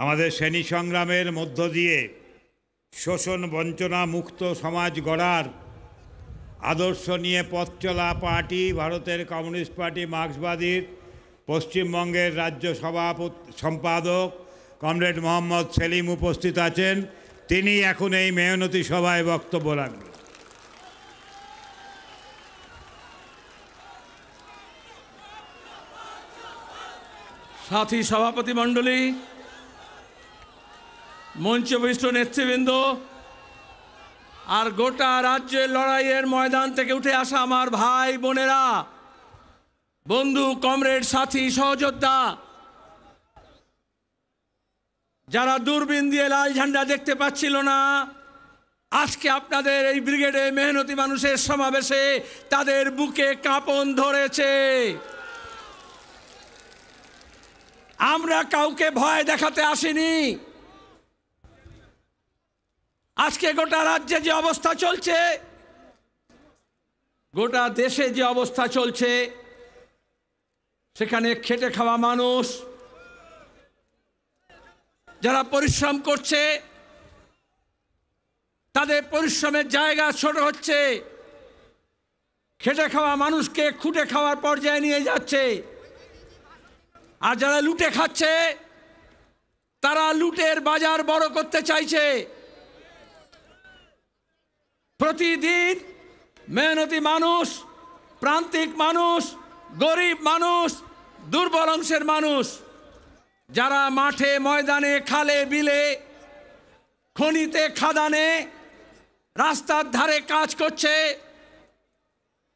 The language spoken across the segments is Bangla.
আমাদের শ্রেণী সংগ্রামের মধ্য দিয়ে শোষণ বঞ্চনা মুক্ত সমাজ গড়ার আদর্শ নিয়ে পথ চলা পার্টি ভারতের কমিউনিস্ট পার্টি মার্ক্সবাদীর পশ্চিমবঙ্গের রাজ্য সম্পাদক কমরেড মোহাম্মদ সেলিম উপস্থিত আছেন। তিনি এখন এই মেহনতি সভায় বক্তব্য রাখবেন। সাথী সভাপতি মণ্ডলী, মঞ্চবিষ্ট নেতৃবৃন্দ আর গোটা রাজ্যের লড়াইয়ের ময়দান থেকে উঠে আসা আমার ভাই বোনেরা, বন্ধু, কমরেড, সাথী, সহযোদ্ধা, যারা দূরবীন দিয়ে লাল ঝান্ডা দেখতে পাচ্ছিল না, আজকে আপনাদের এই ব্রিগেডে মেহনতি মানুষের সমাবেশে তাদের বুকে কাঁপন ধরেছে। আমরা কাউকে ভয় দেখাতে আসিনি। আজকে গোটা রাজ্যে যে অবস্থা চলছে, গোটা দেশে যে অবস্থা চলছে, সেখানে খেটে খাওয়া মানুষ যারা পরিশ্রম করছে, তাদের পরিশ্রমের জায়গা ছোট হচ্ছে, খেটে খাওয়া মানুষকে খুঁটে খাওয়ার পর্যায়ে নিয়ে যাচ্ছে। আর যারা লুটে খাচ্ছে, তারা লুটের বাজার বড় করতে চাইছে। প্রতিদিন মেহনতি মানুষ, প্রান্তিক মানুষ, গরিব মানুষ, দুর্বল অংশের মানুষ যারা মাঠে ময়দানে, খালে বিলে, খনিতে, খাদানে, রাস্তার ধারে কাজ করছে,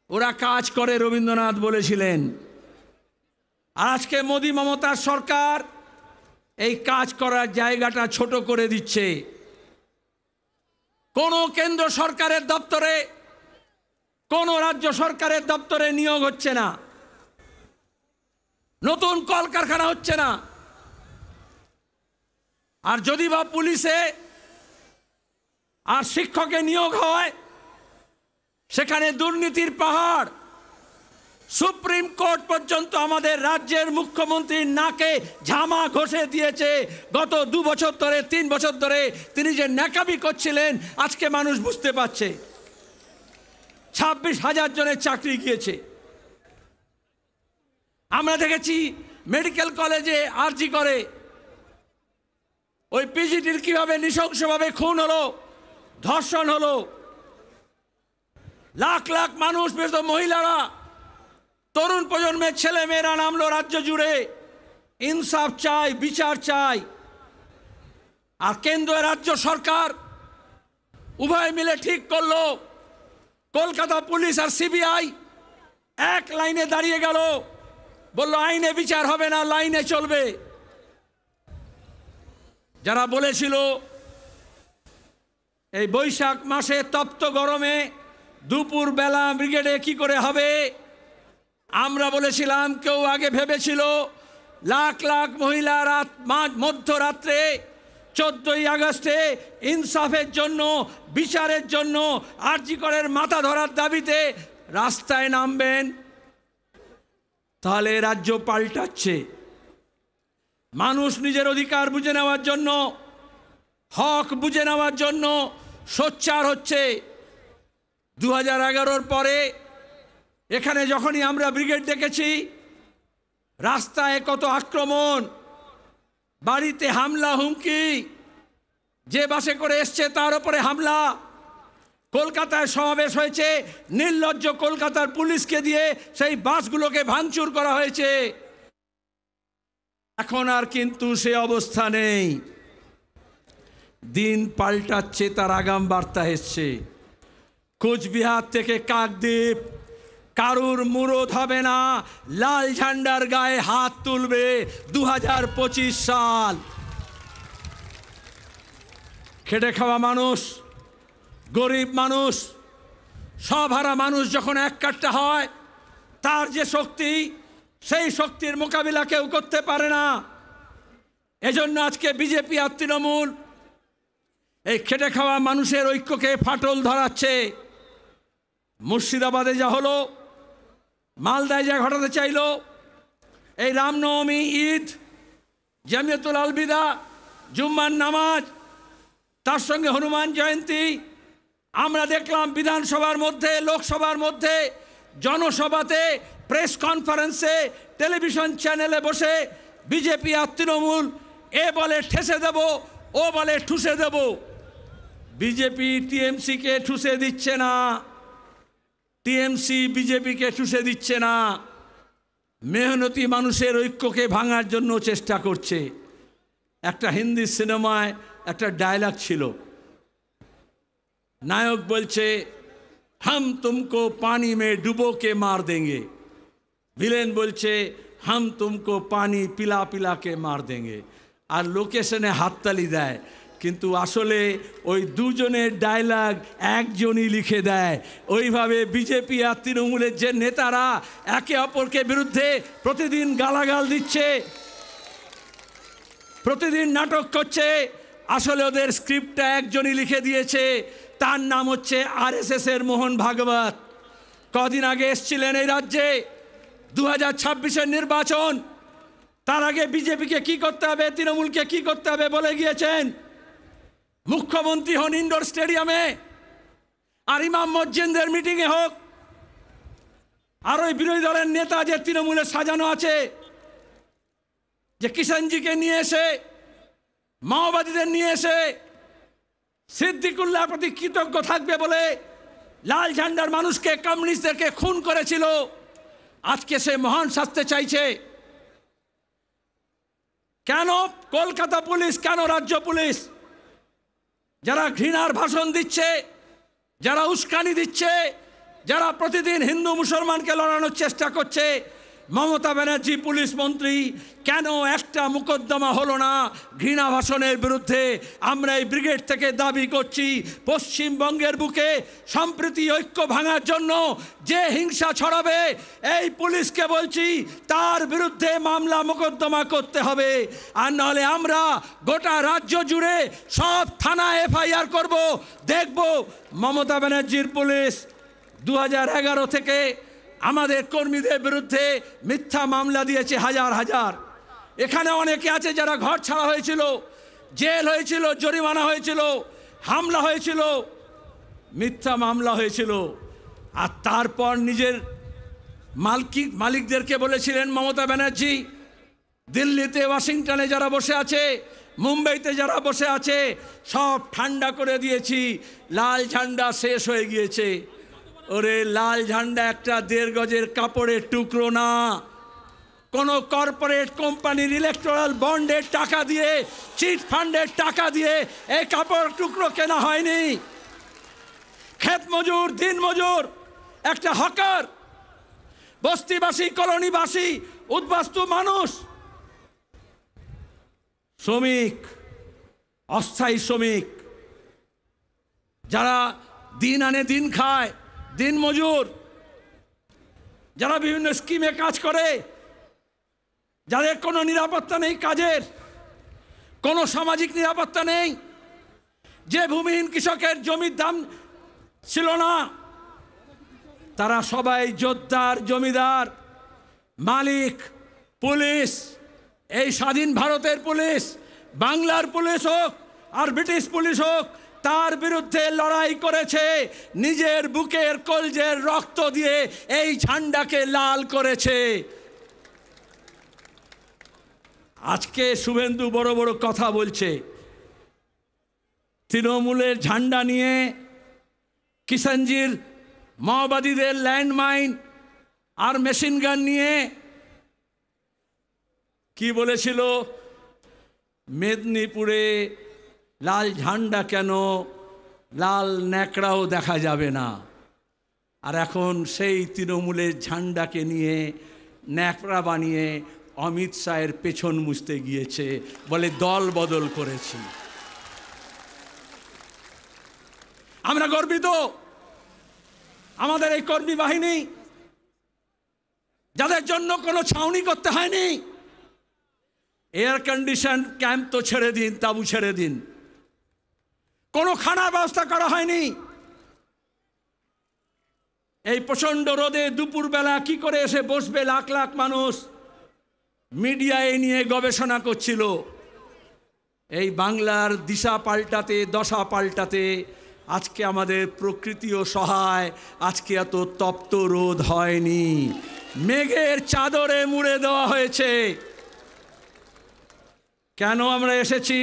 ওরা কাজ করে রবীন্দ্রনাথ বলেছিলেন। আজকে মোদি মমতার সরকার এই কাজ করার জায়গাটা ছোট করে দিচ্ছে। কোনো কেন্দ্র সরকারের দপ্তরে, কোনো রাজ্য সরকারের দপ্তরে নিয়োগ হচ্ছে না, নতুন কলকারখানা হচ্ছে না। আর যদি বা পুলিশে আর শিক্ষকে নিয়োগ হয়, সেখানে দুর্নীতির পাহাড়। সুপ্রিম কোর্ট পর্যন্ত আমাদের রাজ্যের মুখ্যমন্ত্রীর নাকে ঝামা ঘষে দিয়েছে। গত 2 বছর ধরে, 3 বছর ধরে তিনি যে ন্যাকামি করছিলেন, আজকে মানুষ বুঝতে পারছে। 26,000 জনের চাকরি গিয়েছে। আমরা দেখেছি মেডিকেল কলেজে আরজি করে ওই পিজিটির কিভাবে নৃশংসভাবে খুন হলো, ধর্ষণ হলো। লাখ লাখ মানুষ, বিশেষত মহিলারা, তরুণ প্রজন্মের ছেলে মেয়েরা নামলো রাজ্য জুড়ে। ইনসাফ চাই, বিচার চাই। আর কেন্দ্র রাজ্য সরকার উভয় মিলে ঠিক করলো, কলকাতা পুলিশ আর সিবিআই এক লাইনে দাঁড়িয়ে গেল, বলল আইনে বিচার হবে না, লাইনে চলবে। যারা বলেছিল এই বৈশাখ মাসে তপ্ত গরমে দুপুর বেলা ব্রিগেডে কি করে হবে, আমরা বলেছিলাম, কেউ আগে ভেবেছিল লাখ লাখ মহিলা মধ্যরাত্রে 14ই আগস্টে ইনসাফের জন্য, বিচারের জন্য, আরজি করের মাথা ধরার দাবিতে রাস্তায় নামবেন। তাহলে রাজ্য পাল্টাচ্ছে। মানুষ নিজের অধিকার বুঝে নেওয়ার জন্য, হক বুঝে নেওয়ার জন্য সোচ্চার হচ্ছে। 2011-র পরে এখানে যখনই আমরা ব্রিগেড দেখেছি, রাস্তায় কত আক্রমণ, বাড়িতে হামলা, হুমকি, যে বাসে করে এসছে তার উপরে হামলা। কলকাতায় সমাবেশ হয়েছে, নির্লজ্জ কলকাতার পুলিশকে দিয়ে সেই বাসগুলোকে ভাঙচুর করা হয়েছে। এখন আর কিন্তু সে অবস্থা নেই। দিন পাল্টাচ্ছে, তার আগাম বার্তা এসছে। কোচবিহার থেকে কাকদ্বীপ কারুর মুরদ হবে না, লাল ঝান্ডার গায়ে হাত তুলবে 2025 সাল। খেটে খাওয়া মানুষ, গরিব মানুষ, সবহারা মানুষ যখন এক কাট্টা হয়, তার যে শক্তি, সেই শক্তির মোকাবিলা কেউ করতে পারে না। এজন্য আজকে বিজেপি আর তৃণমূল এই খেটে খাওয়া মানুষের ঐক্যকে ফাটল ধরাচ্ছে। মুর্শিদাবাদে যা হলো, মালদায় যা ঘটাতে চাইল, এই রামনবমী, ঈদ, জামিয়াতুল আলবিদা, জুম্মার নামাজ, তার সঙ্গে হনুমান জয়ন্তী। আমরা দেখলাম বিধানসভার মধ্যে, লোকসভার মধ্যে, জনসভাতে, প্রেস কনফারেন্সে, টেলিভিশন চ্যানেলে বসে বিজেপি আর তৃণমূল এ বলে ঠেসে দেব, ও বলে ঠুসে দেব। বিজেপি টিএমসিকে ঠুসে দিচ্ছে না, টিএমসি বিজেপিকে ঠুসে দিচ্ছে না, মেহনতি মানুষের ঐক্যকে ভাঙার জন্য চেষ্টা করছে। একটা হিন্দি সিনেমায় একটা ডায়লগ ছিল, নায়ক বলছে হাম তুমকো পানি মে ডুবো কে মার দেंगे, ভিলেন বলছে হাম তুমকো পানি পিলা পিলা কে মার দেंगे। আর লোকেশনে হাততালি দেয়, কিন্তু আসলে ওই দুজনের ডায়লগ একজনই লিখে দেয়। ওইভাবে বিজেপি আর তৃণমূলের যে নেতারা একে অপরকে বিরুদ্ধে প্রতিদিন গালাগাল দিচ্ছে, প্রতিদিন নাটক করছে, আসলে ওদের স্ক্রিপ্টটা একজনই লিখে দিয়েছে। তার নাম হচ্ছে আরএসএস এর মোহন ভাগবত। কদিন আগে এসছিলেন এই রাজ্যে, 2026-এর নির্বাচন, তার আগে বিজেপিকে কি করতে হবে, তৃণমূলকে কি করতে হবে বলে গিয়েছেন। মুখ্যমন্ত্রী হন ইন্ডোর স্টেডিয়ামে, আর ইমাম মসজিদের মিটিংয়ে হোক, আর ওই বিরোধী দলের নেতা যে তৃণমূলে সাজানো আছে, যে কিষাণজিকে নিয়ে এসে, মাওবাদীদের নিয়ে এসে সিদ্দিকুল্লাহ প্রতি কৃতজ্ঞ থাকবে বলে লাল ঝান্ডার মানুষকে, কমিউনিস্টদেরকে খুন করেছিল, আজকে সে মহান শাস্তি চাইছে। কেন কলকাতা পুলিশ, কেন রাজ্য পুলিশ, যারা ঘৃণার ভাষণ দিচ্ছে, যারা উস্কানি দিচ্ছে, যারা প্রতিদিন হিন্দু মুসলমানকে লড়ানোর চেষ্টা করছে, মমতা ব্যানার্জি পুলিশ মন্ত্রী, কেন একটা মোকদ্দমা হলো না ঘৃণা ভাষণের বিরুদ্ধে? আমরা এই ব্রিগেড থেকে দাবি করছি, পশ্চিমবঙ্গের বুকে সম্প্রীতি ঐক্য ভাঙার জন্য যে হিংসা ছড়াবে, এই পুলিশকে বলছি তার বিরুদ্ধে মামলা মোকদ্দমা করতে হবে। আর নাহলে আমরা গোটা রাজ্য জুড়ে সব থানায় এফআইআর করব। দেখব মমতা ব্যানার্জির পুলিশ 2011 থেকে আমাদের কর্মীদের বিরুদ্ধে মিথ্যা মামলা দিয়েছে হাজার হাজার। এখানে অনেকে আছে যারা ঘর ছাড়া হয়েছিল, জেল হয়েছিল, জরিমানা হয়েছিল, হামলা হয়েছিল, মিথ্যা মামলা হয়েছিল। আর তারপর নিজের মালিকদেরকে বলেছিলেন মমতা ব্যানার্জি, দিল্লিতে, ওয়াশিংটনে যারা বসে আছে, মুম্বাইতে যারা বসে আছে, সব ঠান্ডা করে দিয়েছি, লাল ঝান্ডা শেষ হয়ে গিয়েছে। ওরে লাল ঝান্ডা একটা 1.5 গজের কাপড়ের টুকরো না, কোন কর্পোরেট কোম্পানির ইলেকট্রাল বন্ডের টাকা দিয়ে, চিট ফান্ডের টাকা দিয়ে এই কাপড় টুকরো কেনা হয়নি। ক্ষেত মজুর, দিন মজুর, একটা হকার, বস্তিবাসী, কলোনিবাসী, উদ্বাস্তু মানুষ, শ্রমিক, অস্থায়ী শ্রমিক, যারা দিন আনে দিন খায়, দিন মজুর, যারা বিভিন্ন স্কিমে কাজ করে, যাদের কোনো নিরাপত্তা নেই, কাজের কোনো সামাজিক নিরাপত্তা নেই, যে ভূমিহীন কৃষকের জমির দাম ছিল না, তারা সবাই জোরদার, জমিদার, মালিক, পুলিশ, এই স্বাধীন ভারতের পুলিশ, বাংলার পুলিশ হোক আর ব্রিটিশ পুলিশ হোক, তার বিরুদ্ধে লড়াই করেছে, নিজের বুকের কলজের রক্ত দিয়ে এই ঝান্ডাকে লাল করেছে। আজকে শুভেন্দু বড় বড় কথা বলছে, তৃণমূলের ঝান্ডা নিয়ে, কিষাণজির মাওবাদীদের ল্যান্ডমাইন আর মেশিন গান নিয়ে কি বলেছিল, মেদিনীপুরে লাল ঝান্ডা কেন, লাল ন্যাকড়াও দেখা যাবে না। আর এখন সেই তৃণমূলের ঝান্ডাকে নিয়ে ন্যাকড়া বানিয়ে অমিত শাহের পেছন মুছতে গিয়েছে, বলে দল বদল করেছি। আমরা গর্বিত, আমাদের এই কর্মী বাহিনী, যাদের জন্য কোনো ছাউনি করতে হয়নি, এয়ার কন্ডিশন ক্যাম্প তো ছেড়ে দিন, তাবু ছেড়ে দিন, কোনো খানার ব্যবস্থা করা হয়নি। এই প্রচণ্ড রোদে দুপুরবেলা কি করে এসে বসবে লাখ লাখ মানুষ, মিডিয়া এই নিয়ে গবেষণা করছিল। এই বাংলার দিশা পাল্টাতে, দশা পাল্টাতে আজকে আমাদের প্রকৃতিও সহায়। আজকে এত তপ্ত রোদ হয়নি, মেঘের চাদরে মুড়ে দেওয়া হয়েছে। কেন আমরা এসেছি?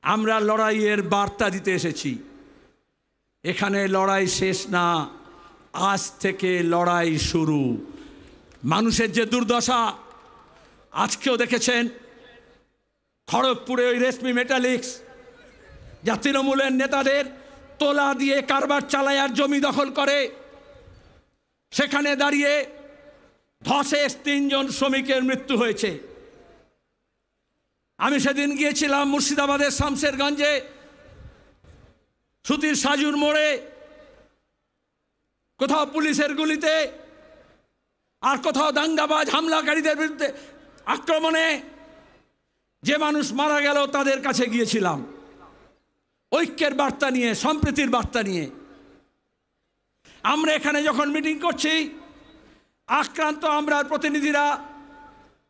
আমরা লড়াইয়ের বার্তা দিতে এসেছি। এখানে লড়াই শেষ না, আজ থেকে লড়াই শুরু। মানুষের যে দুর্দশা আজকেও দেখেছেন, খড়গপুরে ওই রেশমি মেটালিক্স যা তৃণমূলের নেতাদের তোলা দিয়ে কারবার চালায় আর জমি দখল করে, সেখানে দাঁড়িয়ে ধসে 3 জন শ্রমিকের মৃত্যু হয়েছে। আমি সেদিন গিয়েছিলাম মুর্শিদাবাদের শামশেরগঞ্জে সুতির সাজুর মোড়ে, কোথাও পুলিশের গুলিতে আর কোথাও দাঙ্গাবাজ হামলাকারীদের বিরুদ্ধে আক্রমণে যে মানুষ মারা গেল তাদের কাছে গিয়েছিলাম ঐক্যের বার্তা নিয়ে, সম্প্রীতির বার্তা নিয়ে। আমরা এখানে যখন মিটিং করছি, আক্রান্ত আমরা প্রতিনিধিরা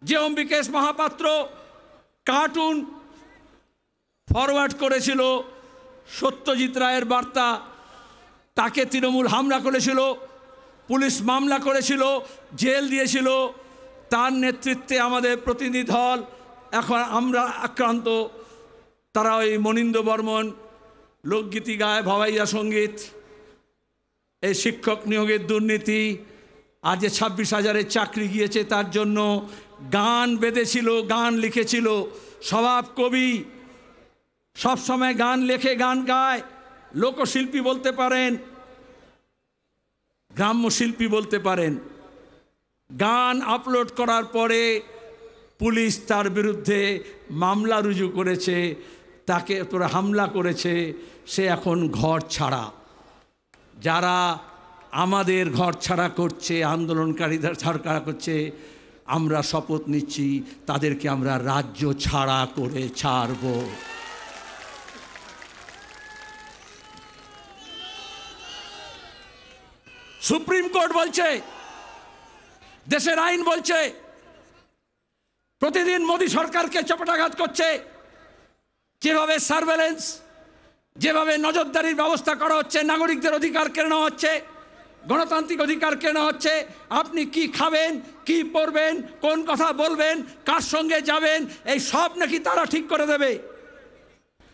যে অম্বিকেশ মহাপাত্র কার্টুন ফরওয়ার্ড করেছিল সত্যজিৎ রায়ের বার্তা, তাকে তৃণমূল হামলা করেছিল, পুলিশ মামলা করেছিল, জেল দিয়েছিল। তার নেতৃত্বে আমাদের প্রতিনিধি দল, এখন আমরা আক্রান্ত। তারা ওই মনীন্দ্র বর্মন লোকগীতি গায়, ভাবাইয়া সঙ্গীত, এই শিক্ষক নিয়োগের দুর্নীতি, আজ যে 26,000-এর চাকরি গিয়েছে তার জন্য গান বেঁধেছিল, গান লিখেছিল। স্বভাব কবি, সবসময় গান লেখে, গান গায়, লোকশিল্পী বলতে পারেন, গ্রাম্য শিল্পী বলতে পারেন। গান আপলোড করার পরে পুলিশ তার বিরুদ্ধে মামলা রুজু করেছে, তাকে তোরা হামলা করেছে, সে এখন ঘর ছাড়া। যারা আমাদের ঘর ছাড়া করছে, আন্দোলনকারীদের ছাড়া করছে, আমরা শপথ নিচ্ছি তাদেরকে আমরা রাজ্য ছাড়া করে ছাড়ব। সুপ্রিম কোর্ট বলছে, দেশের আইন বলছে, প্রতিদিন মোদী সরকারকে চপেটাঘাত করছে। যেভাবে সার্ভেলেন্স, যেভাবে নজরদারির ব্যবস্থা করা হচ্ছে, নাগরিকদের অধিকার কেড়ে নেওয়া হচ্ছে, গণতান্ত্রিক অধিকার কেড়ে নেওয়া হচ্ছে। আপনি কি খাবেন, কি পরবেন, কোন কথা বলবেন, কার সঙ্গে যাবেন, এই সব নাকি তারা ঠিক করে দেবে।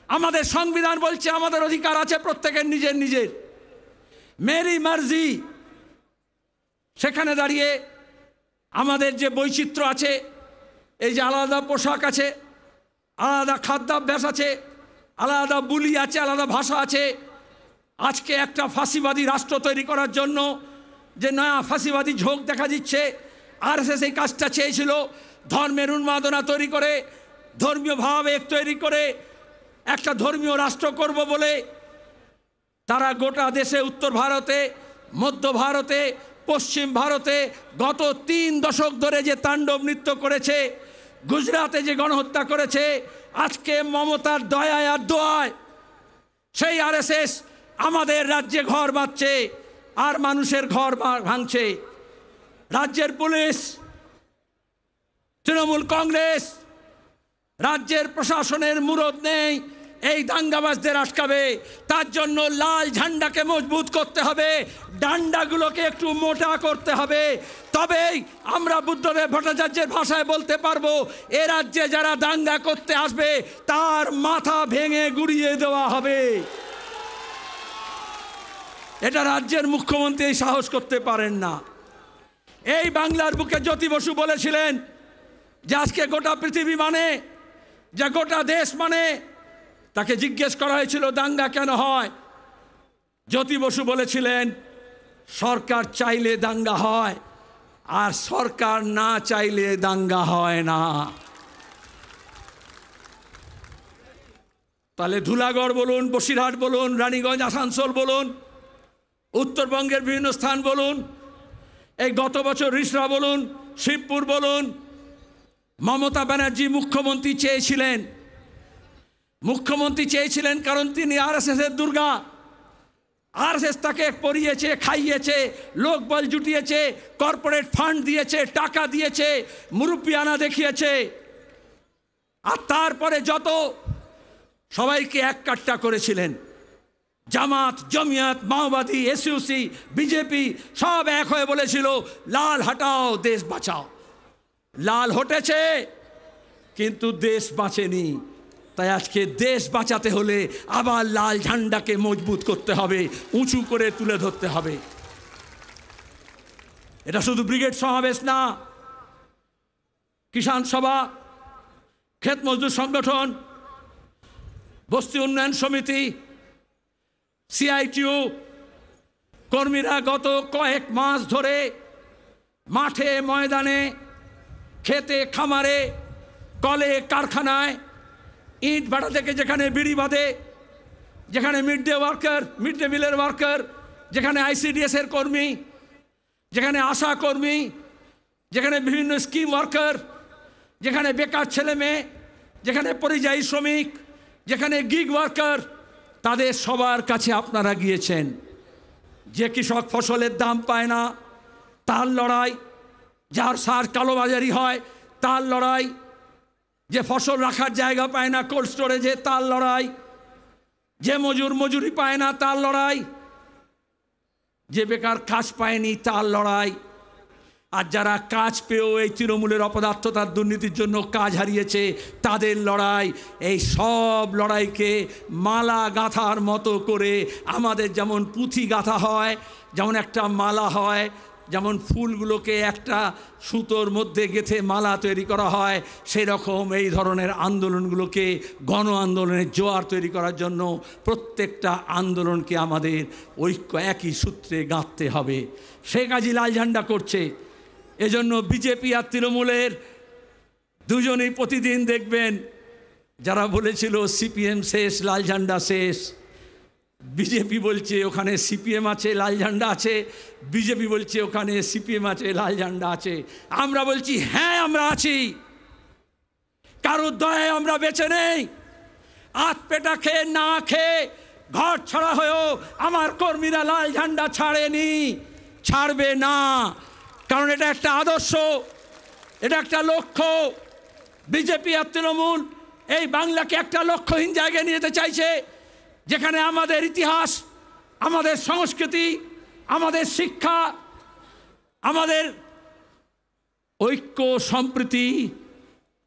আমাদের সংবিধান বলছে আমাদের অধিকার আছে প্রত্যেকের নিজের নিজের, মেরি মার্জি। সেখানে দাঁড়িয়ে আমাদের যে বৈচিত্র্য আছে, এই যে আলাদা পোশাক আছে, আলাদা খাদ্যাভ্যাস আছে, আলাদা বুলি আছে, আলাদা ভাষা আছে, আজকে একটা ফাঁসিবাদী রাষ্ট্র তৈরি করার জন্য যে নয়া ফাঁসিবাদী ঝোঁক দেখা দিচ্ছে, আরএসএস এই কাজটা চেয়েছিল। ধর্মের উন্মাদনা তৈরি করে, ধর্মীয় ভাবাবেগ তৈরি করে একটা ধর্মীয় রাষ্ট্র করব বলে তারা গোটা দেশে, উত্তর ভারতে, মধ্য ভারতে, পশ্চিম ভারতে গত 3 দশক ধরে যে তাণ্ডব নৃত্য করেছে, গুজরাটে যে গণহত্যা করেছে, আজকে মমতার দয়ায় আর দোয়ায় সেই আরএসএস আমাদের রাজ্যে ঘর বাঁধছে আর মানুষের ঘর ভাঙছে। রাজ্যের পুলিশ, তৃণমূল কংগ্রেস, রাজ্যের প্রশাসনের মুরদ নেই এই দাঙ্গাবাজদের আটকাবে। তার জন্য লাল ঝান্ডাকে মজবুত করতে হবে, ডান্ডাগুলোকে একটু মোটা করতে হবে। তবেই আমরা বুদ্ধদেব ভট্টাচার্যের ভাষায় বলতে পারবো, এ রাজ্যে যারা দাঙ্গা করতে আসবে তার মাথা ভেঙে গুড়িয়ে দেওয়া হবে। এটা রাজ্যের মুখ্যমন্ত্রী সাহস করতে পারেন না। এই বাংলার বুকে জ্যোতি বসু বলেছিলেন যে আজকে গোটা পৃথিবী মানে, যে গোটা দেশ মানে। তাকে জিজ্ঞেস করা হয়েছিল দাঙ্গা কেন হয়, জ্যোতি বসু বলেছিলেন সরকার চাইলে দাঙ্গা হয় আর সরকার না চাইলে দাঙ্গা হয় না। তাহলে ধুলাগড় বলুন, বসিরহাট বলুন, রানীগঞ্জ, আসানসোল বলুন, উত্তরবঙ্গের বিভিন্ন স্থান বলুন, এই গত বছর রিসরা বলুন, শিবপুর বলুন, মমতা ব্যানার্জি মুখ্যমন্ত্রী চেয়েছিলেন কারণ তিনি আরএসএসের দুর্গা। আরএসএস তাকে পরিয়েছে, খাইয়েছে, লোকবল জুটিয়েছে, কর্পোরেট ফান্ড দিয়েছে, টাকা দিয়েছে, মুরব্বিয়ানা দেখিয়েছে। আর তারপরে যত সবাইকে এক কাট্টা করেছিলেন, জামাত, জমিয়াত, মাওবাদী, এসইউসি, বিজেপি সব এক হয়ে বলেছিল লাল হটাও দেশ বাঁচাও। লাল হটেছে কিন্তু দেশ বাঁচেনি। তাই আজকে দেশ বাঁচাতে হলে আবার লাল ঝান্ডাকে মজবুত করতে হবে, উঁচু করে তুলে ধরতে হবে। এটা শুধু ব্রিগেড সমাবেশ না, কিষাণ সভা, ক্ষেত মজদুর সংগঠন, বস্তি উন্নয়ন সমিতি, সিআইটিউ কর্মীরা গত কয়েক মাস ধরে মাঠে ময়দানে, খেতে খামারে, কলে কারখানায়, ইট ভাটা থেকে যেখানে বিড়ি বাঁধে, যেখানে মিড ডে মিলের ওয়ার্কার, যেখানে আইসিডিএসের কর্মী, যেখানে আশা কর্মী, যেখানে বিভিন্ন স্কিম ওয়ার্কার, যেখানে বেকার ছেলে মেয়ে, যেখানে পরিযায়ী শ্রমিক, যেখানে গিগ ওয়ার্কার, তাদের সবার কাছে আপনারা গিয়েছেন। যে কৃষক ফসলের দাম পায় না তার লড়াই, যার সার কালোবাজারি হয় তার লড়াই, যে ফসল রাখার জায়গা পায় না কোল্ড স্টোরেজে তার লড়াই, যে মজুরি পায় না তার লড়াই, যে বেকার কাজ পায়নি তার লড়াই, আর যারা কাজ পেয়েও এই তৃণমূলের অপদার্থতার দুর্নীতির জন্য কাজ হারিয়েছে তাদের লড়াই। এই সব লড়াইকে মালা গাঁথার মতো করে আমাদের যেমন পুঁথি গাঁথা হয়, যেমন একটা মালা হয়, যেমন ফুলগুলোকে একটা সুতোর মধ্যে গেঁথে মালা তৈরি করা হয়, সেই রকম এই ধরনের আন্দোলনগুলোকে গণ আন্দোলনের জোয়ার তৈরি করার জন্য প্রত্যেকটা আন্দোলনকে আমাদের ঐক্য একই সূত্রে গাঁথতে হবে। সে কাজই লাল ঝান্ডা করছে। এজন্য বিজেপি আর তৃণমূলের দুজনেই প্রতিদিন দেখবেন, যারা বলেছিল সিপিএম শেষ, লাল ঝান্ডা শেষ, বিজেপি বলছে ওখানে সিপিএম আছে, লাল ঝান্ডা আছে, বিজেপি বলছে ওখানে সিপিএম আছে, লাল ঝান্ডা আছে। আমরা বলছি হ্যাঁ আমরা আছি, কারোর দয়ায় আমরা বেঁচে নেই। আত পেটা খেয়ে না খেয়ে ঘর ছাড়া হয়েও আমার কর্মীরা লাল ঝান্ডা ছাড়েনি, ছাড়বে না। কারণ এটা একটা আদর্শ, এটা একটা লক্ষ্য। বিজেপি আর তৃণমূল এই বাংলাকে একটা লক্ষ্যহীন জায়গায় নিয়ে যেতে চাইছে, যেখানে আমাদের ইতিহাস, আমাদের সংস্কৃতি, আমাদের শিক্ষা, আমাদের ঐক্য সম্প্রীতি,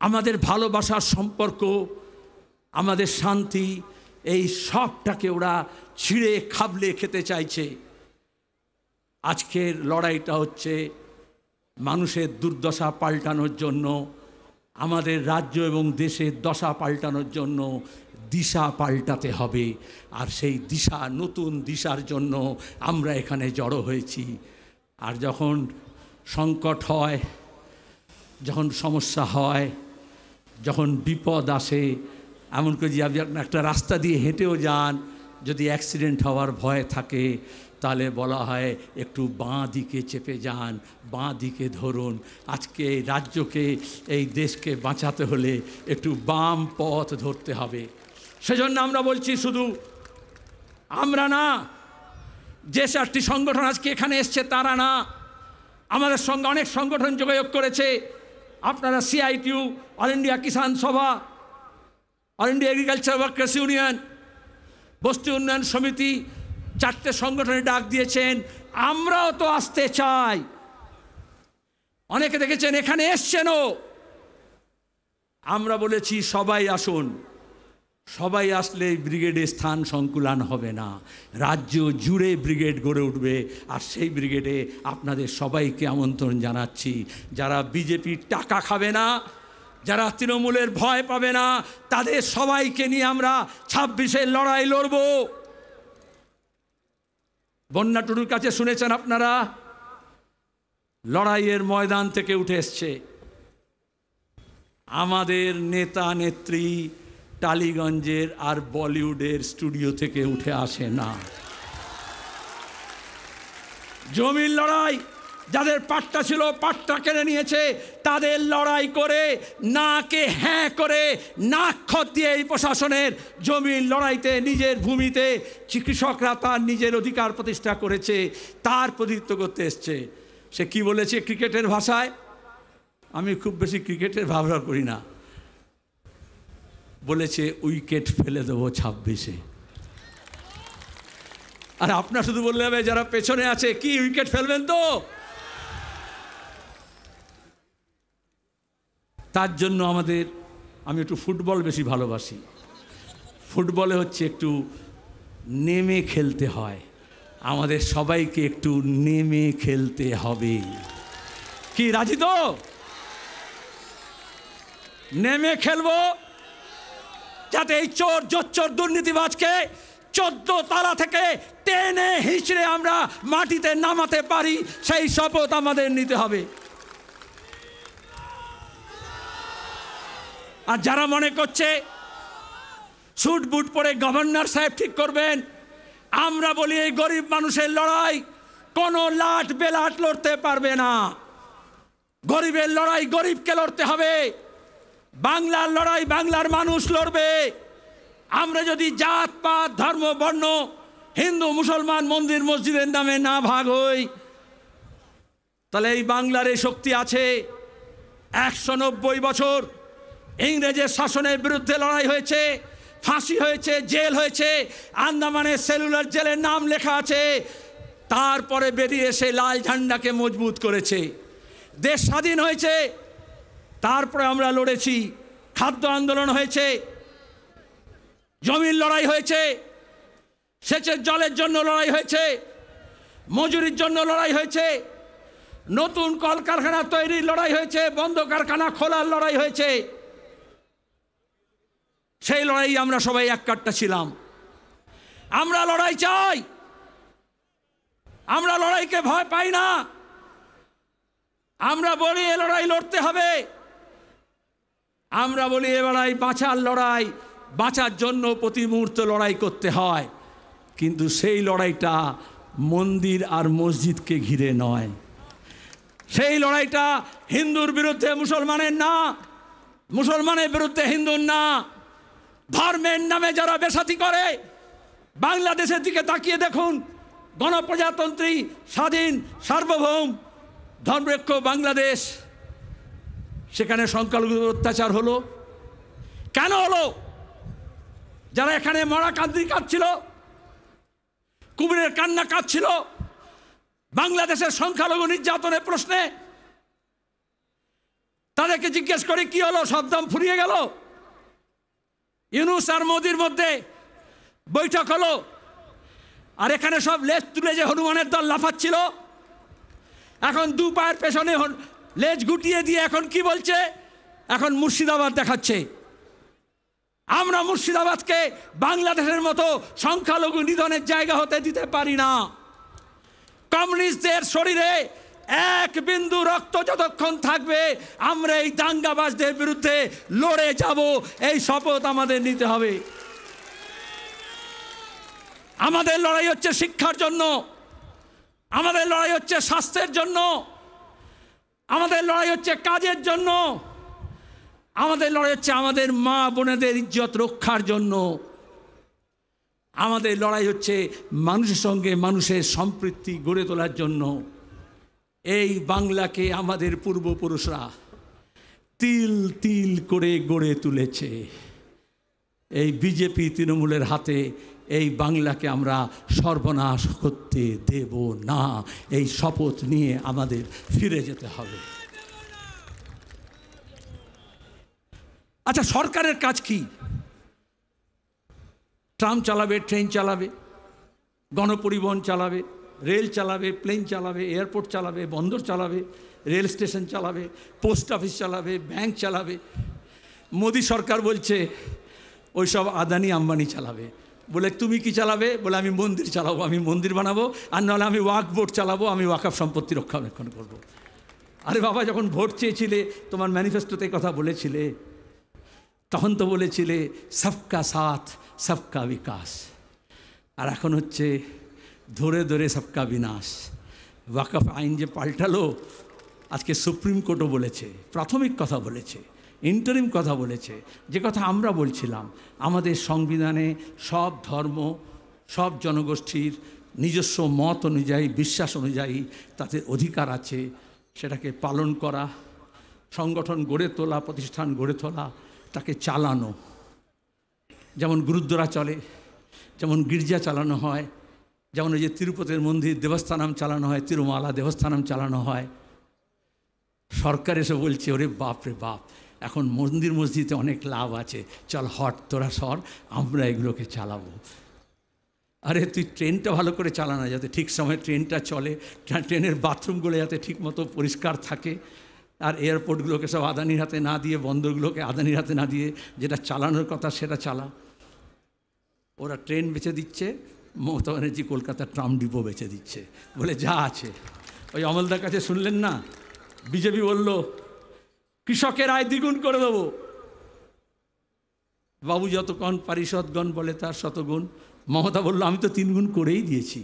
আমাদের ভালোবাসার সম্পর্ক, আমাদের শান্তি, এই সবটাকে ওরা ছিঁড়ে খাবলে খেতে চাইছে। আজকের লড়াইটা হচ্ছে মানুষের দুর্দশা পাল্টানোর জন্য, আমাদের রাজ্য এবং দেশের দশা পাল্টানোর জন্য দিশা পাল্টাতে হবে। আর সেই দিশা, নতুন দিশার জন্য আমরা এখানে জড়ো হয়েছি। আর যখন সংকট হয়, যখন সমস্যা হয়, যখন বিপদ আসে, এমন করে যে আপনি একটা রাস্তা দিয়ে হেঁটেও যান, যদি অ্যাক্সিডেন্ট হওয়ার ভয় থাকে তাহলে বলা হয় একটু বাঁ দিকে চেপে যান, বাঁ দিকে ধরুন। আজকে এই রাজ্যকে, এই দেশকে বাঁচাতে হলে একটু বাম পথ ধরতে হবে। সেজন্য আমরা বলছি শুধু আমরা না, যে 4টি সংগঠন আজকে এখানে এসছে তারা না, আমাদের সঙ্গে অনেক সংগঠন যোগাযোগ করেছে। আপনারা সিআইটিউ, অল ইন্ডিয়া কিষাণ সভা, all India agriculture workers union, বস্তি উন্নয়ন সমিতি, 4টে সংগঠনে ডাক দিয়েছেন। আমরাও তো আসতে চাই। অনেকে দেখেছেন এখানে এসছেনও। আমরা বলেছি সবাই আসুন। সবাই আসলে ব্রিগেডে স্থান সংকুলান হবে না, রাজ্য জুড়ে ব্রিগেড গড়ে উঠবে। আর সেই ব্রিগেডে আপনাদের সবাইকে আমন্ত্রণ জানাচ্ছি। যারা বিজেপির টাকা খাবে না, যারা তৃণমূলের ভয় পাবে না, তাদের সবাইকে নিয়ে আমরা 26-এর লড়াই লড়ব। বন্যা টুডুর কাছে শুনেছেন আপনারা, লড়াইয়ের ময়দান থেকে উঠে এসছে। আমাদের নেতা নেত্রী টালিগঞ্জের আর বলিউডের স্টুডিও থেকে উঠে আসে না। জমির লড়াই, যাদের পাট্টা ছিল পাট্টা কেড়ে নিয়েছে, তাদের লড়াই করে নাকে হ্যাঁ করে নাক খত দিয়ে এই প্রশাসনের জমির লড়াইতে নিজের ভূমিতে কৃষকরা তার নিজের অধিকার প্রতিষ্ঠা করেছে, তার প্রতিনিধিত্ব করতে এসছে। সে কি বলেছে ক্রিকেটের ভাষায়? আমি খুব বেশি ক্রিকেটের ব্যবহার করি না। বলেছে উইকেট ফেলে দেবো 26-এ। আর আপনার শুধু বললে হবে যারা পেছনে আছে, কি উইকেট ফেলবেন তো? তার জন্য আমি একটু ফুটবল বেশি ভালোবাসি। ফুটবলে হচ্ছে একটু নেমে খেলতে হয়, আমাদের সবাইকে একটু নেমে খেলতে হবে। কি রাজি তো? নেমে খেলবো, যাতে এই চোর জোচ্চোর দুর্নীতিবাজকে 14 তালা থেকে টেনে হিঁচড়ে আমরা মাটিতে নামাতে পারি, সেই শপথ আমাদের নিতে হবে। আর যারা মনে করছে স্যুট বুট পরে গভর্নর সাহেব ঠিক করবেন, আমরা বলি এই গরিব মানুষের লড়াই কোনো লাট বেলাট লড়তে পারবে না। গরিবের লড়াই গরিবকে লড়তে হবে, বাংলার লড়াই বাংলার মানুষ লড়বে। আমরা যদি জাত পাত ধর্ম বর্ণ হিন্দু মুসলমান মন্দির মসজিদের নামে না ভাগ হই, তাহলে এই বাংলার এই শক্তি আছে। 190 বছর ইংরেজের শাসনের বিরুদ্ধে লড়াই হয়েছে, ফাঁসি হয়েছে, জেল হয়েছে, আন্দামানের সেলুলার জেলের নাম লেখা আছে। তারপরে বেরিয়ে এসে লাল ঝান্ডাকে মজবুত করেছে, দেশ স্বাধীন হয়েছে। তারপরে আমরা লড়েছি, খাদ্য আন্দোলন হয়েছে, জমির লড়াই হয়েছে, সেচের জলের জন্য লড়াই হয়েছে, মজুরির জন্য লড়াই হয়েছে, নতুন কলকারখানা তৈরির লড়াই হয়েছে, বন্ধ কারখানা খোলার লড়াই হয়েছে। সেই লড়াই আমরা সবাই এক কাট্টা ছিলাম। আমরা লড়াই চাই, আমরা লড়াইকে ভয় পাই না। আমরা বলি এ লড়াই লড়তে হবে, আমরা বলি এ লড়াই বাঁচার লড়াই, বাঁচার জন্য প্রতি মুহূর্তে লড়াই করতে হয়। কিন্তু সেই লড়াইটা মন্দির আর মসজিদকে ঘিরে নয়, সেই লড়াইটা হিন্দুর বিরুদ্ধে মুসলমানের না, মুসলমানের বিরুদ্ধে হিন্দুর না। ধর্মের নামে যারা বেসাতি করে, বাংলাদেশের দিকে তাকিয়ে দেখুন, গণপ্রজাতন্ত্রী স্বাধীন সার্বভৌম ধর্মনিরপেক্ষ বাংলাদেশ, সেখানে সংখ্যালঘুদের অত্যাচার হলো কেন হলো? যারা এখানে মরা কান্দি কাঁদছিল, কুমিরের কান্না কাঁদছিল বাংলাদেশের সংখ্যালঘু নির্যাতনের প্রশ্নে, তাদেরকে জিজ্ঞেস করে কি হলো? সব দাম ফুরিয়ে গেল। ইউনূস আর মোদির মধ্যে বৈঠক হলো, আর এখানে সব লেজ তুলে যে হনুমানের দল লাফাচ্ছিল, এখন দু পায়ের পেছনে লেজ গুটিয়ে দিয়ে এখন কি বলছে? এখন মুর্শিদাবাদ দেখাচ্ছে। আমরা মুর্শিদাবাদকে বাংলাদেশের মতো সংখ্যালঘু নিধনের জায়গা হতে দিতে পারি না। কমিউনিস্টদের শরীরে এক বিন্দু রক্ত যতক্ষণ থাকবে, আমরা এই দাঙ্গাবাজদের বিরুদ্ধে লড়ে যাব, এই শপথ আমাদের নিতে হবে। আমাদের লড়াই হচ্ছে শিক্ষার জন্য, আমাদের লড়াই হচ্ছে স্বাস্থ্যের জন্য, আমাদের লড়াই হচ্ছে কাজের জন্য, আমাদের লড়াই হচ্ছে আমাদের মা বোনেদের ইজ্জত রক্ষার জন্য, আমাদের লড়াই হচ্ছে মানুষের সঙ্গে মানুষের সম্পৃক্তি গড়ে তোলার জন্য। এই বাংলাকে আমাদের পূর্বপুরুষরা তিল তিল করে গড়ে তুলেছে। এই বিজেপি তৃণমূলের হাতে এই বাংলাকে আমরা সর্বনাশ করতে দেব না। এই শপথ নিয়ে আমাদের ফিরে যেতে হবে। আচ্ছা, সরকারের কাজ কি? ট্রাম চালাবে, ট্রেন চালাবে, গণপরিবহন চালাবে, রেল চালাবে, প্লেন চালাবে, এয়ারপোর্ট চালাবে, বন্দর চালাবে, রেল স্টেশন চালাবে, পোস্ট অফিস চালাবে, ব্যাংক চালাবে। মোদি সরকার বলছে ওইসব আদানি আম্বানি চালাবে। বলে তুমি কি চালাবে? বলে আমি মন্দির চালাবো, আমি মন্দির বানাবো, আর নাহলে আমি ওয়াকফ বোর্ড চালাবো, আমি ওয়াকফ সম্পত্তি রক্ষণাবেক্ষণ করবো। আরে বাবা, যখন ভোট চেয়েছিলে তোমার ম্যানিফেস্টোতে কথা বলেছিলে, তখন তো বলেছিলে সবকা সাথ সবকা বিকাশ, আর এখন হচ্ছে ধরে ধরে সবকা বিনাশ। ওয়াকফ আইন যে পাল্টালো, আজকে সুপ্রিম কোর্টও বলেছে, প্রাথমিক কথা বলেছে, ইন্টারিম কথা বলেছে, যে কথা আমরা বলছিলাম, আমাদের সংবিধানে সব ধর্ম, সব জনগোষ্ঠীর নিজস্ব মত অনুযায়ী, বিশ্বাস অনুযায়ী তাদের অধিকার আছে, সেটাকে পালন করা, সংগঠন গড়ে তোলা, প্রতিষ্ঠান গড়ে তোলা, তাকে চালানো। যেমন গুরুদ্বারা চলে, যেমন গির্জা চালানো হয়, যেমন ওই যে তিরুপতির মন্দির দেবস্থানাম চালানো হয়, তিরুমালা দেবস্থানাম চালানো হয়। সরকার এসে বলছে, ওরে বাপ রে বাপ, এখন মন্দির মসজিদে অনেক লাভ আছে, চল হট তোরা সর, আমরা এগুলোকে চালাবো। আরে তুই ট্রেনটা ভালো করে চালানো, যাতে ঠিক সময় ট্রেনটা চলে, ট্রেনের বাথরুমগুলো যাতে ঠিকমতো পরিষ্কার থাকে, আর এয়ারপোর্টগুলোকে সব আদানির হাতে না দিয়ে, বন্দরগুলোকে আদানির হাতে না দিয়ে, যেটা চালানোর কথা সেটা চালা। ওরা ট্রেন বেচে দিচ্ছে, মমতা ব্যানার্জি কলকাতার ট্রাম ডিপো বেচে দিচ্ছে, বলে যা আছে। ওই অমলদার কাছে শুনলেন না, বিজেপি বলল কৃষকের আয় দ্বিগুণ করে দেবো। বাবু যতক্ষণ পারিষদগণ বলে তার শতগুণ, মমতা বলল আমি তো 3 গুণ করেই দিয়েছি।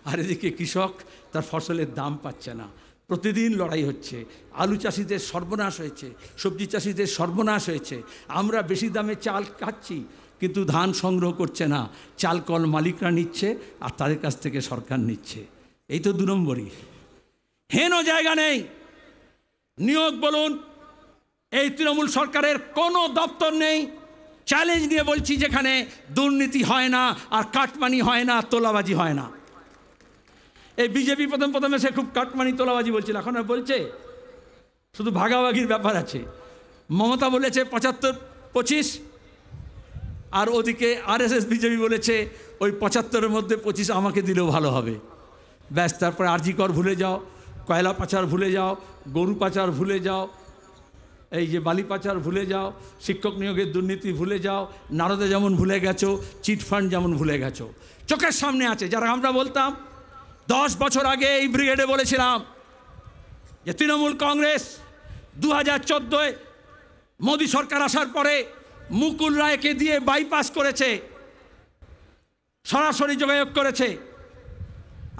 আর এদিকে কৃষক তার ফসলের দাম পাচ্ছে না, প্রতিদিন লড়াই হচ্ছে। আলু চাষিদের সর্বনাশ হয়েছে, সবজি চাষিদের সর্বনাশ হয়েছে। আমরা বেশি দামে চাল খাচ্ছি, কিন্তু ধান সংগ্রহ করছে না, চাল কল মালিকরা নিচ্ছে আর তাদের কাছ থেকে সরকার নিচ্ছে। এই তো 2 নম্বরই। হেন জায়গা নেই। নিয়োগ বলুন, এই তৃণমূল সরকারের কোনো দপ্তর নেই, চ্যালেঞ্জ নিয়ে বলছি, যেখানে দুর্নীতি হয় না, আর কাটমানি হয় না, তোলাবাজি হয় না। এই বিজেপি প্রথমে সে খুব কাটমানি তোলাবাজি বলছিল, এখন আর বলছে শুধু ভাগাভাগির ব্যাপার আছে। মমতা বলেছে 75-25, আর ওদিকে আরএসএস বিজেপি বলেছে ওই 75-এর মধ্যে 25 আমাকে দিলেও ভালো হবে। ব্যাস, তারপরে আরজি কর ভুলে যাও, কয়লা পাচার ভুলে যাও, গরু পাচার ভুলে যাও, এই যে বালি পাচার ভুলে যাও, শিক্ষক নিয়োগের দুর্নীতি ভুলে যাও, নারদে যেমন ভুলে গেছো, চিটফান্ড যেমন ভুলে গেছো। চোখের সামনে আছে। যারা আমরা বলতাম 10 বছর আগে এই ব্রিগেডে বলেছিলাম যে তৃণমূল কংগ্রেস 2014-এ মোদী সরকার আসার পরে মুকুল রায়কে দিয়ে বাইপাস করেছে, সরাসরি যোগাযোগ করেছে।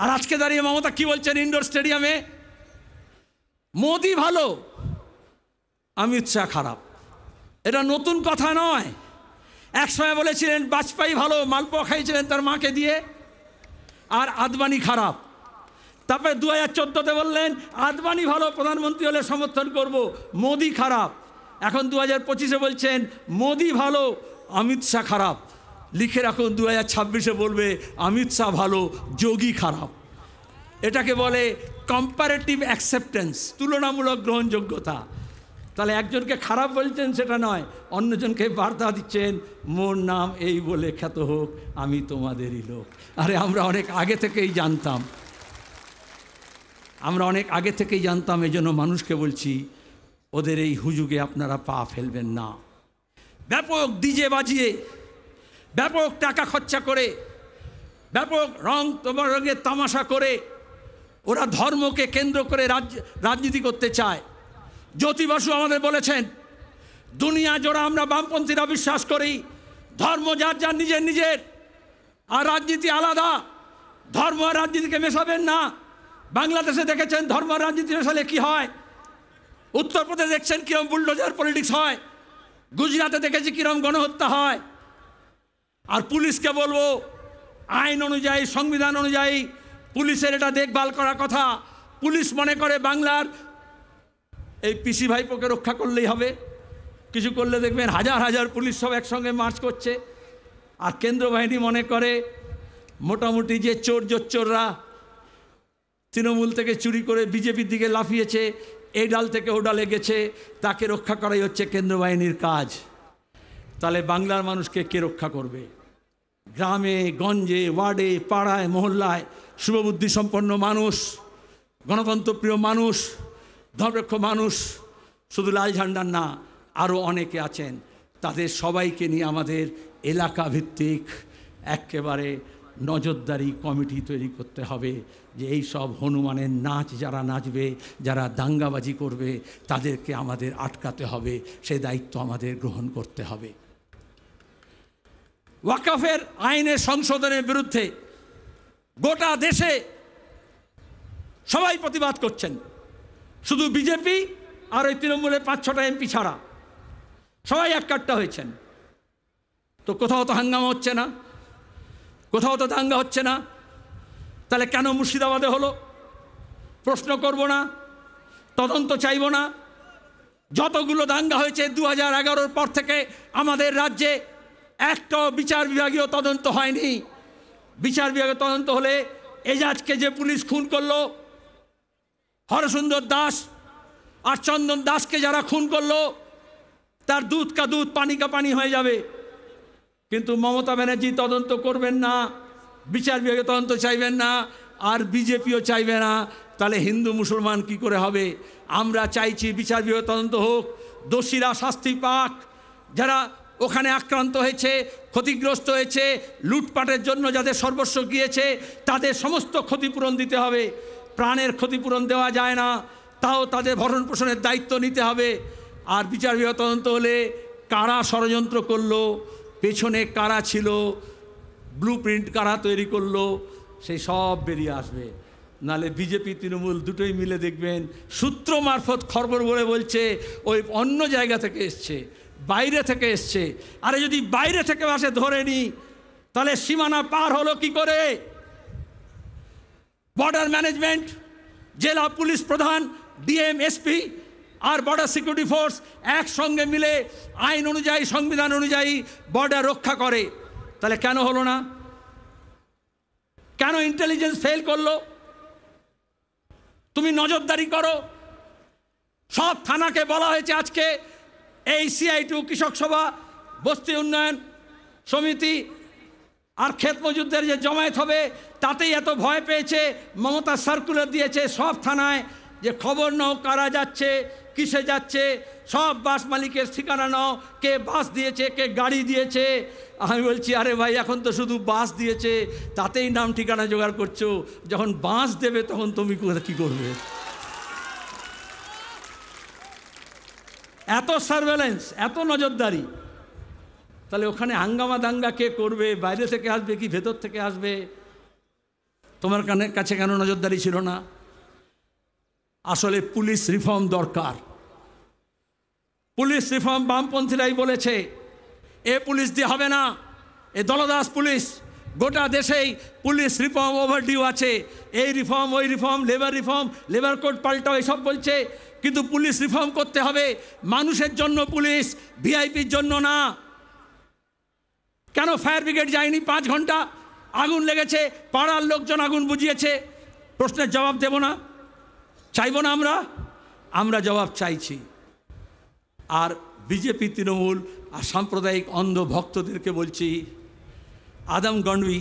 আর আজকে দাঁড়িয়ে মমতা কি বলছেন ইন্ডোর স্টেডিয়ামে? মোদী ভালো, অমিত শাহ খারাপ। এটা নতুন কথা নয়। এক সময় বলেছিলেন বাজপেয়ী ভালো, মালপোয়া খাইছিলেন তার মাকে দিয়ে, আর আদবানি খারাপ। তারপরে 2014-তে বললেন আদবানি ভালো, প্রধানমন্ত্রী হলে সমর্থন করব, মোদী খারাপ। এখন 2025-এ বলছেন মোদী ভালো, অমিত শাহ খারাপ। লিখে রাখুন, 2026-এ বলবে অমিত শাহ ভালো, যোগী খারাপ। এটাকে বলে কম্পারেটিভ অ্যাকসেপ্টেন্স, তুলনামূলক গ্রহণযোগ্যতা। তাহলে একজনকে খারাপ বলছেন সেটা নয়, অন্যজনকে বার্তা দিচ্ছেন মোর নাম এই বলে খ্যাত হোক, আমি তোমাদেরই লোক। আরে আমরা অনেক আগে থেকেই জানতাম, এজন্য মানুষকে বলছি ওদের এই হুজুগে আপনারা পা ফেলবেন না। ব্যাপক ডিজে বাজিয়ে, ব্যাপক টাকা খরচা করে, ব্যাপক রঙের তামাশা করে ওরা ধর্মকে কেন্দ্র করে রাজনীতি করতে চায়। জ্যোতি বসু আমাদের বলেছেন, দুনিয়া জোড়া আমরা বামপন্থীরা বিশ্বাস করি ধর্ম যার যার নিজের নিজের, আর রাজনীতি আলাদা। ধর্ম আর রাজনীতিকে মেশাবেন না। বাংলাদেশে দেখেছেন ধর্ম আর রাজনীতি মেশালে কি হয়, উত্তরপ্রদেশে দেখছেন কিরম বুলডোজার পলিটিক্স হয়, গুজরাটে দেখেছি কিরম গণহত্যা হয়। আর পুলিশকে বলবো, আইন অনুযায়ী, সংবিধান অনুযায়ী পুলিশের এটা দেখভাল করার কথা। পুলিশ মনে করে বাংলার এই পিসি ভাইপোকে রক্ষা করলেই হবে, কিছু করলে দেখবেন হাজার হাজার পুলিশ সব একসঙ্গে মার্চ করছে। আর কেন্দ্র বাহিনী মনে করে মোটামুটি যে চোররা তৃণমূল থেকে চুরি করে বিজেপির দিকে লাফিয়েছে, এই ডাল থেকে ও ডালে গেছে, তাকে রক্ষা করাই হচ্ছে কেন্দ্র বাহিনীর কাজ। তাহলে বাংলার মানুষকে কে রক্ষা করবে? গ্রামে গঞ্জে, ওয়ার্ডে, পাড়ায়, মহল্লায় শুভবুদ্ধি সম্পন্ন মানুষ, গণতন্ত্রপ্রিয় মানুষ, ধর্মরক্ষ মানুষ, শুধু লাল ঝান্ডার না, আরও অনেকে আছেন। তাদের সবাইকে নিয়ে আমাদের এলাকা ভিত্তিক একেবারে নজরদারি কমিটি তৈরি করতে হবে, যে এই সব হনুমানের নাচ যারা নাচবে, যারা দাঙ্গাবাজি করবে, তাদেরকে আমাদের আটকাতে হবে। সেই দায়িত্ব আমাদের গ্রহণ করতে হবে। ওয়াকফের আইনের সংশোধনের বিরুদ্ধে গোটা দেশে সবাই প্রতিবাদ করছেন, শুধু বিজেপি আর ওই তৃণমূলের 5-6টা এমপি ছাড়া সবাই এককাট্টা হয়েছেন। তো কোথাও তো হাঙ্গামা হচ্ছে না, কোথাও তো দাঙ্গা হচ্ছে না। তাহলে কেন মুর্শিদাবাদে হলো? প্রশ্ন করব না, তদন্ত চাইব না। যতগুলো দাঙ্গা হয়েছে 2011-র পর থেকে আমাদের রাজ্যে, একটাও বিচার বিভাগীয় তদন্ত হয়নি। বিচার বিভাগীয় তদন্ত হলে এজাজকে যে পুলিশ খুন করলো, হরসুন্দর দাস আর চন্দন দাসকে যারা খুন করলো, তার দুধ কা দুধ পানি কা পানি হয়ে যাবে। কিন্তু মমতা ব্যানার্জি তদন্ত করবেন না, বিচার বিভাগে তদন্ত চাইবেন না, আর বিজেপিও চাইবে না। তাহলে হিন্দু মুসলমান কি করে হবে? আমরা চাইছি বিচার বিভাগে তদন্ত হোক, দোষীরা শাস্তি পাক, যারা ওখানে আক্রান্ত হয়েছে, ক্ষতিগ্রস্ত হয়েছে, লুটপাটের জন্য যাদের সর্বস্ব গিয়েছে, তাদের সমস্ত ক্ষতিপূরণ দিতে হবে। প্রাণের ক্ষতিপূরণ দেওয়া যায় না, তাও তাদের ভরণ পোষণের দায়িত্ব নিতে হবে। আর বিচার বিভাগ তদন্ত হলে কারা ষড়যন্ত্র করলো, পেছনে কারা ছিল, ব্লু প্রিন্ট কারা তৈরি করলো, সেই সব বেরিয়ে আসবে। নালে বিজেপি তৃণমূল দুটোই মিলে দেখবেন সূত্র মারফত খবর বলে বলছে ওই অন্য জায়গা থেকে এসছে, বাইরে থেকে এসছে। আরে যদি বাইরে থেকে আসে ধরে নি, তাহলে সীমানা পার হলো কি করে? বর্ডার ম্যানেজমেন্ট, জেলা পুলিশ প্রধান, ডিএম, এসপি আর বর্ডার সিকিউরিটি ফোর্স একসঙ্গে মিলে আইন অনুযায়ী, সংবিধান অনুযায়ী বর্ডার রক্ষা করে। তাহলে কেন হলো না? কেন ইন্টেলিজেন্স ফেল করলো? তুমি নজরদারি করো। সব থানাকে বলা হয়েছে আজকে এই CI2 কৃষক সভা, বস্তি উন্নয়ন সমিতি আর ক্ষেত মজুরদের যে জমায়েত হবে, তাতেই এত ভয় পেয়েছে। মমতা সার্কুলার দিয়েছে সব থানায় যে খবর নাও কারা যাচ্ছে, কিসে যাচ্ছে, সব বাস মালিকের ঠিকানা নাও, কে বাস দিয়েছে, কে গাড়ি দিয়েছে। আমি বলছি আরে ভাই, এখন তো শুধু বাস দিয়েছে, তাতেই নাম ঠিকানা জোগাড় করছো, যখন বাস দেবে তখন তুমি কি করবে? এত সার্ভেলেন্স, এত নজরদারি, তাহলে ওখানে হাঙ্গামা দাঙ্গা কে করবে? বাইরে থেকে আসবে কি ভেতর থেকে আসবে? তোমার কাছে কেন নজরদারি ছিল না? আসলে পুলিশ রিফর্ম দরকার। পুলিশ রিফর্ম বামপন্থীরাই বলেছে, এ পুলিশ দিয়ে হবে না, এ দলদাস পুলিশ। গোটা দেশেই পুলিশ রিফর্ম ওভারডিউ আছে। এই রিফর্ম, ওই রিফর্ম, লেবার কোড পাল্টাও, এসব বলছে। কিন্তু পুলিশ রিফর্ম করতে হবে মানুষের জন্য পুলিশ, ভিআইপির জন্য না। কেন ফায়ার ব্রিগেড যায়নি? 5 ঘন্টা আগুন লেগেছে, পাড়ার লোকজন আগুন বুঝিয়েছে। প্রশ্নের জবাব দেব না? চাইবো না? আমরা জবাব চাইছি। আর বিজেপি, তৃণমূল আর সাম্প্রদায়িক অন্ধ ভক্তদেরকে বলছি, আদম গণবি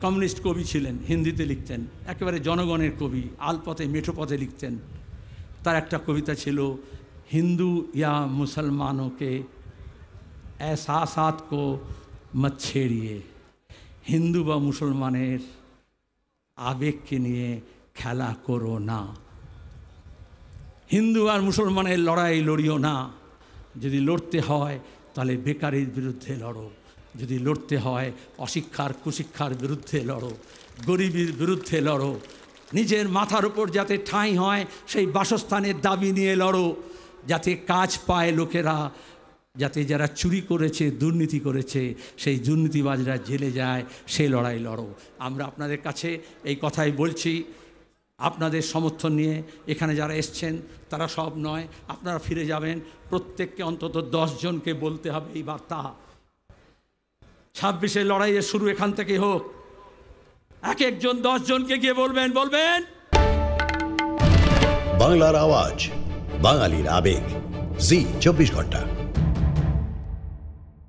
কমিউনিস্ট কবি ছিলেন, হিন্দিতে লিখতেন, একেবারে জনগণের কবি, আলপথে মেঠোপথে লিখতেন। তার একটা কবিতা ছিল, হিন্দু ইয়া মুসলমানों के एहसासात को मत छेड़िए, হিন্দু বা মুসলমানের আবেগকে নিয়ে খেলা করো না। হিন্দু আর মুসলমানের লড়াই লড়িও না। যদি লড়তে হয় তাহলে বেকারির বিরুদ্ধে লড়ো, যদি লড়তে হয় অশিক্ষার কুশিক্ষার বিরুদ্ধে লড়ো, গরিবের বিরুদ্ধে লড়ো, নিজের মাথার উপর যাতে ঠাঁই হয় সেই বাসস্থানের দাবি নিয়ে লড়ো, যাতে কাজ পায় লোকেরা, যাতে যারা চুরি করেছে, দুর্নীতি করেছে, সেই দুর্নীতিবাজরা জেলে যায়, সেই লড়াই লড়ো। আমরা আপনাদের কাছে এই কথাই বলছি। আপনাদের সমর্থন নিয়ে এখানে যারা এসছেন তারা সব নয়, আপনারা ফিরে যাবেন, প্রত্যেককে অন্তত 10 জনকে বলতে হবে এই বার্তা। 26-এর লড়াইয়ের শুরু এখান থেকে হোক। এক একজন 10 জনকে গিয়ে বলবেন। বাংলার আওয়াজ, বাঙালির আবেগ, জি 24 ঘন্টা।